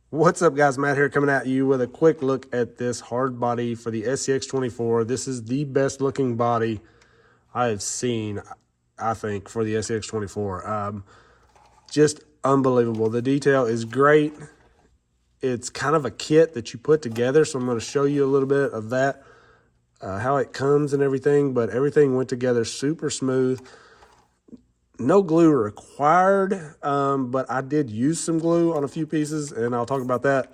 What's up, guys? Matt here, coming at you with a quick look at this hard body for the SCX24. This is the best looking body I have seen, I think, for the SCX24. Just unbelievable. The detail is great. It's kind of a kit that you put together, so I'm going to show you a little bit of that, how it comes and everything, but everything went together super smooth. No glue required, but I did use some glue on a few pieces, and I'll talk about that.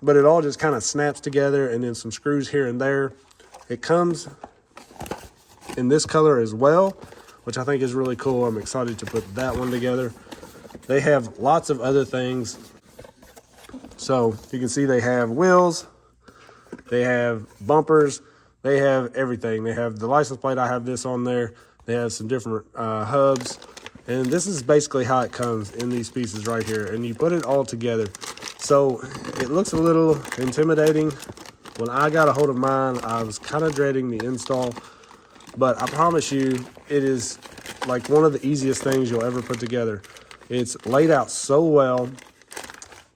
But it all just kind of snaps together, and then some screws here and there. It comes in this color as well, which I think is really cool. I'm excited to put that one together. They have lots of other things. So you can see they have wheels, they have bumpers, they have everything. They have the license plate. I have this on there. They have some different hubs, and this is basically how it comes in these pieces right here, and you put it all together. So it looks a little intimidating. When I got a hold of mine, I was kind of dreading the install, but I promise you, it is like one of the easiest things you'll ever put together. It's laid out so well.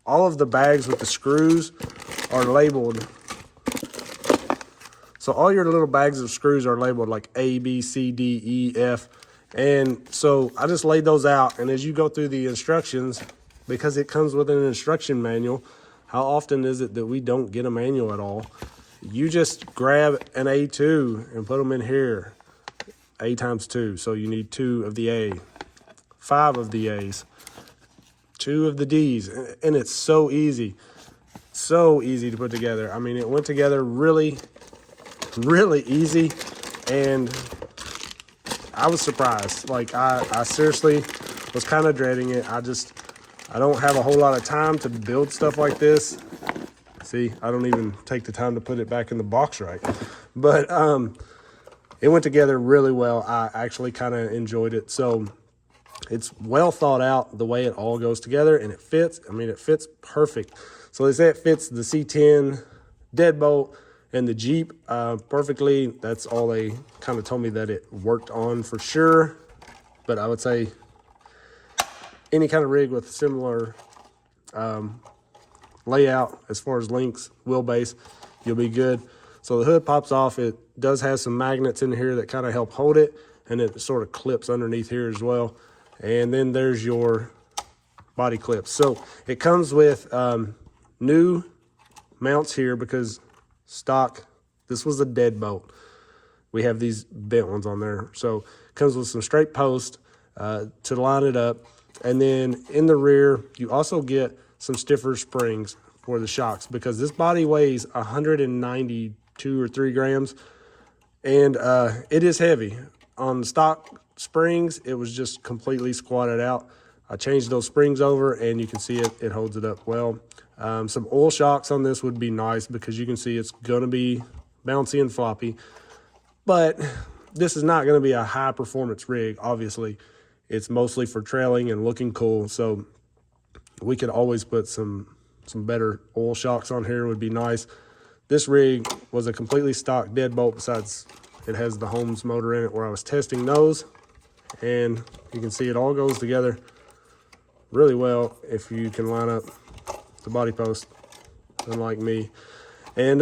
All of the bags with the screws are labeled. So all your little bags of screws are labeled like A, B, C, D, E, F. And so I just laid those out. And as you go through the instructions, because it comes with an instruction manual, how often is it that we don't get a manual at all? You just grab an A2 and put them in here. A times 2. So you need 2 of the A, 5 of the A's, 2 of the D's. And it's so easy. So easy to put together. I mean, it went together really easy, and I was surprised. Like I seriously was kind of dreading it. I don't have a whole lot of time to build stuff like this. See, I don't even take the time to put it back in the box right. But it went together really well. I actually kind of enjoyed it. So it's well thought out the way it all goes together, and it fits. I mean, it fits perfect. So they say it fits the C10 deadbolt and the Jeep perfectly. That's all they kind of told me that it worked on for sure. But I would say any kind of rig with a similar layout as far as links, wheelbase, you'll be good. So the hood pops off. It does have some magnets in here that kind of help hold it, and it sort of clips underneath here as well. And then there's your body clips. So it comes with new mounts here because stock, this was a deadbolt. We have these bent ones on there. So it comes with some straight posts to line it up. And then in the rear, you also get some stiffer springs for the shocks, because this body weighs 192 or 3 grams. And it is heavy. On the stock springs, it was just completely squatted out. I changed those springs over, and you can see it holds it up well. Some oil shocks on this would be nice, because you can see it's going to be bouncy and floppy. But this is not going to be a high performance rig, obviously. It's mostly for trailing and looking cool. So we could always put some better oil shocks on here, would be nice. This rig was a completely stock deadbolt, besides it has the Holmes motor in it where I was testing those. And you can see it all goes together really well if you can line up the body post, unlike me. And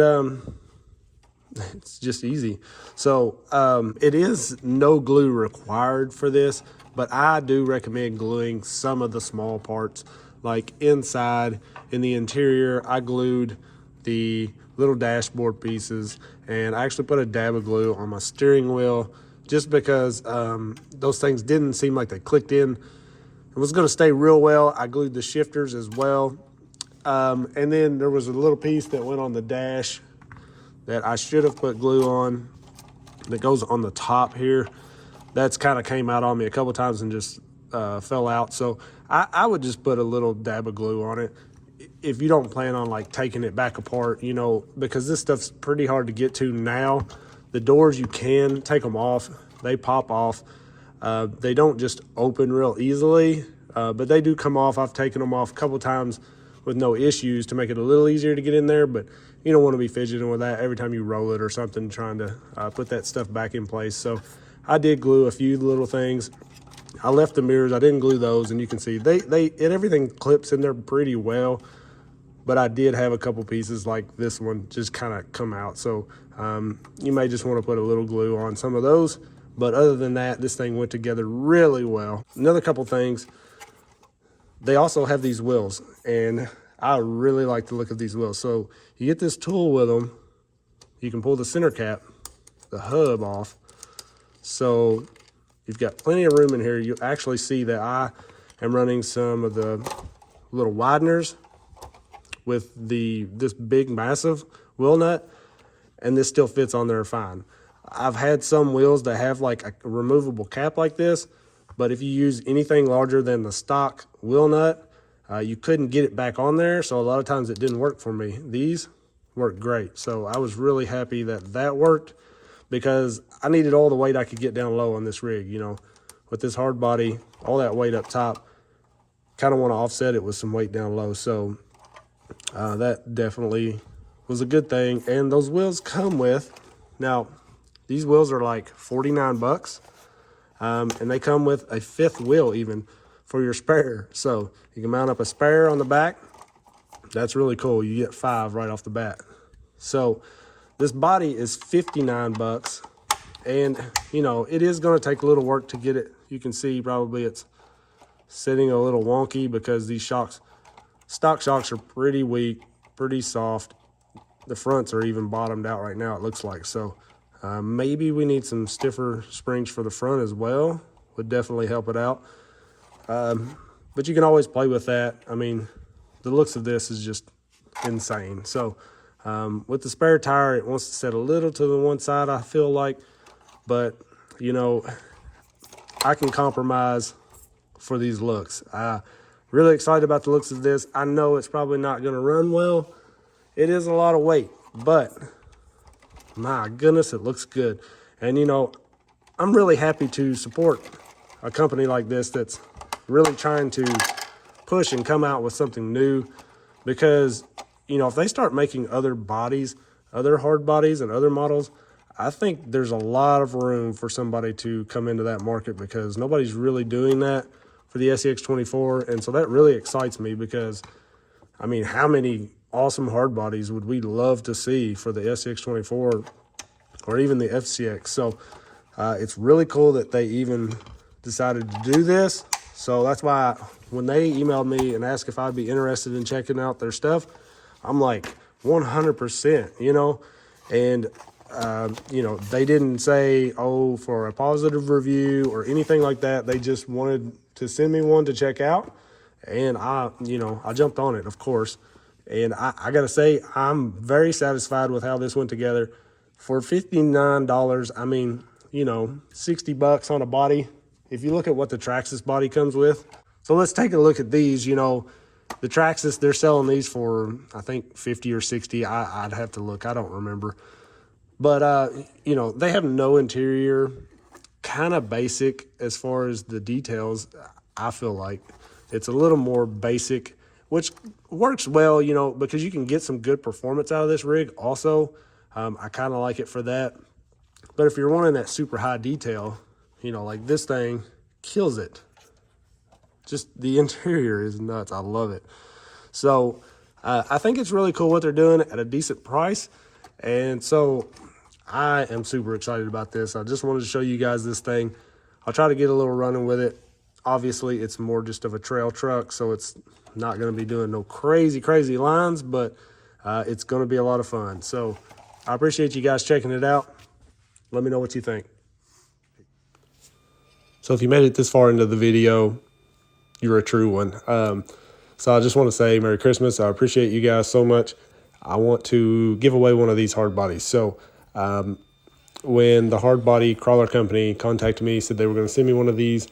it's just easy. So it is no glue required for this, but I do recommend gluing some of the small parts, like inside in the interior. I glued the little dashboard pieces, and I actually put a dab of glue on my steering wheel, just because those things didn't seem like they clicked in. It was going to stay real well. I glued the shifters as well. And then there was a little piece that went on the dash that I should have put glue on, that goes on the top here. That's kind of came out on me a couple times and just fell out. So I would just put a little dab of glue on it if you don't plan on like taking it back apart, you know, because this stuff's pretty hard to get to now. The doors, you can take them off. They pop off. They don't just open real easily, but they do come off. I've taken them off a couple times with no issues to make it a little easier to get in there, but you don't want to be fidgeting with that every time you roll it or something, trying to put that stuff back in place. So I did glue a few little things. I left the mirrors. I didn't glue those, and you can see everything clips in there pretty well. but I did have a couple pieces like this one just kind of come out. So you may just want to put a little glue on some of those. But other than that, this thing went together really well. Another couple things, they also have these wheels, and I really like the look of these wheels. So you get this tool with them, you can pull the center cap, the hub off. So you've got plenty of room in here. You actually see that I am running some of the little wideners with this big massive wheel nut, and this still fits on there fine. I've had some wheels that have like a removable cap like this, but if you use anything larger than the stock wheel nut, you couldn't get it back on there. So a lot of times it didn't work for me. These worked great. So I was really happy that that worked, because I needed all the weight I could get down low on this rig. You know, with this hard body, all that weight up top, kind of want to offset it with some weight down low. So that definitely was a good thing. And those wheels come with, now these wheels are like 49 bucks. And they come with a 5th wheel even for your spare. So you can mount up a spare on the back. That's really cool. You get 5 right off the bat. So this body is 59 bucks. And, you know, it is going to take a little work to get it. You can see probably it's sitting a little wonky because these shocks, stock shocks, are pretty weak, pretty soft. The fronts are even bottomed out right now, it looks like. So maybe we need some stiffer springs for the front as well. Would definitely help it out. But you can always play with that. I mean, the looks of this is just insane. So with the spare tire, it wants to set a little to the one side, I feel like. But, you know, I can compromise for these looks. Really excited about the looks of this. I know it's probably not going to run well. It is a lot of weight, but my goodness, it looks good. And, you know, I'm really happy to support a company like this that's really trying to push and come out with something new, because, you know, if they start making other bodies, other hard bodies and other models, I think there's a lot of room for somebody to come into that market, because nobody's really doing that for the SCX24. And so that really excites me, because, I mean, how many awesome hard bodies would we love to see for the SCX24 or even the FCX? So it's really cool that they even decided to do this. So that's why when they emailed me and asked if I'd be interested in checking out their stuff, I'm like 100%, you know. And you know, they didn't say, oh, for a positive review or anything like that. They just wanted to send me one to check out, and I jumped on it, of course. And I gotta say, I'm very satisfied with how this went together. For $59, I mean, you know, 60 bucks on a body. If you look at what the Traxxas body comes with. So let's take a look at these. You know, the Traxxas, they're selling these for, I think, 50 or 60. I'd have to look, I don't remember. But, you know, they have no interior, kind of basic as far as the details. I feel like it's a little more basic, which works well, you know, because you can get some good performance out of this rig also. I kind of like it for that. But if you're wanting that super high detail, you know, like this thing kills it. Just the interior is nuts. I love it. So I think it's really cool what they're doing at a decent price. And so I am super excited about this. I just wanted to show you guys this thing. I'll try to get a little running with it. Obviously, it's more just of a trail truck, so it's not going to be doing no crazy lines, but it's going to be a lot of fun. So I appreciate you guys checking it out. Let me know what you think. So if you made it this far into the video, you're a true one. So I just want to say Merry Christmas. I appreciate you guys so much. I want to give away one of these hard bodies. So when the HardBody crawler company contacted me, said they were going to send me one of these,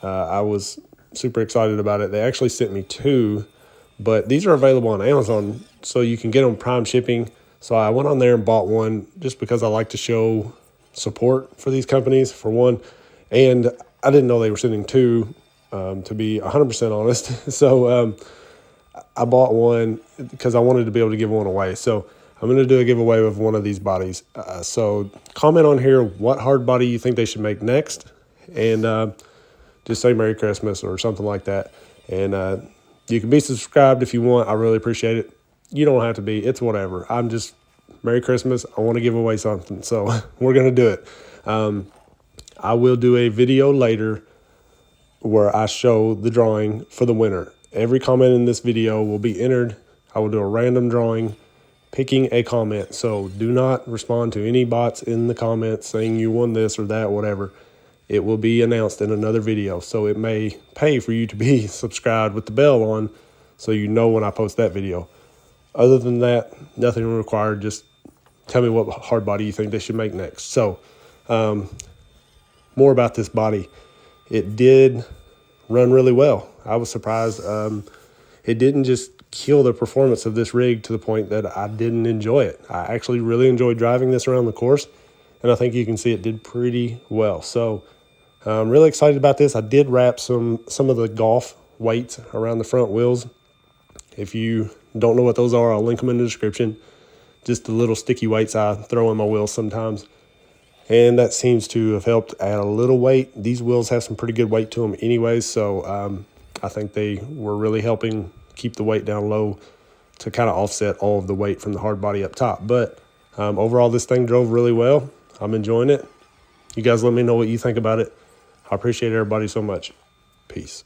I was super excited about it. They actually sent me 2, but these are available on Amazon, so you can get them prime shipping. So I went on there and bought one just because I like to show support for these companies, for one. And I didn't know they were sending 2, to be 100% honest. So I bought one because I wanted to be able to give one away. So I'm going to do a giveaway of one of these bodies. So comment on here what hard body you think they should make next, and just say Merry Christmas or something like that. And You can be subscribed if you want. I really appreciate it. You don't have to be. It's whatever. I'm just, Merry Christmas. I want to give away something, so we're going to do it. I will do a video later where I show the drawing for the winner. Every comment in this video will be entered. I will do a random drawing, picking a comment. So do not respond to any bots in the comments saying you won this or that, whatever. It will be announced in another video. So it may pay for you to be subscribed with the bell on so you know when I post that video. Other than that, nothing required. Just tell me what HardBody you think they should make next. So more about this body. It did run really well. I was surprised. It didn't just kill the performance of this rig to the point that I didn't enjoy it. I actually really enjoyed driving this around the course, and I think you can see it did pretty well. So I'm really excited about this. I did wrap some of the golf weights around the front wheels. If you don't know what those are, I'll link them in the description. Just the little sticky weights I throw in my wheels sometimes. And that seems to have helped add a little weight. These wheels have some pretty good weight to them anyways, so I think they were really helping keep the weight down low to kind of offset all of the weight from the HardBody up top. But overall, this thing drove really well. I'm enjoying it. You guys let me know what you think about it. I appreciate everybody so much. Peace.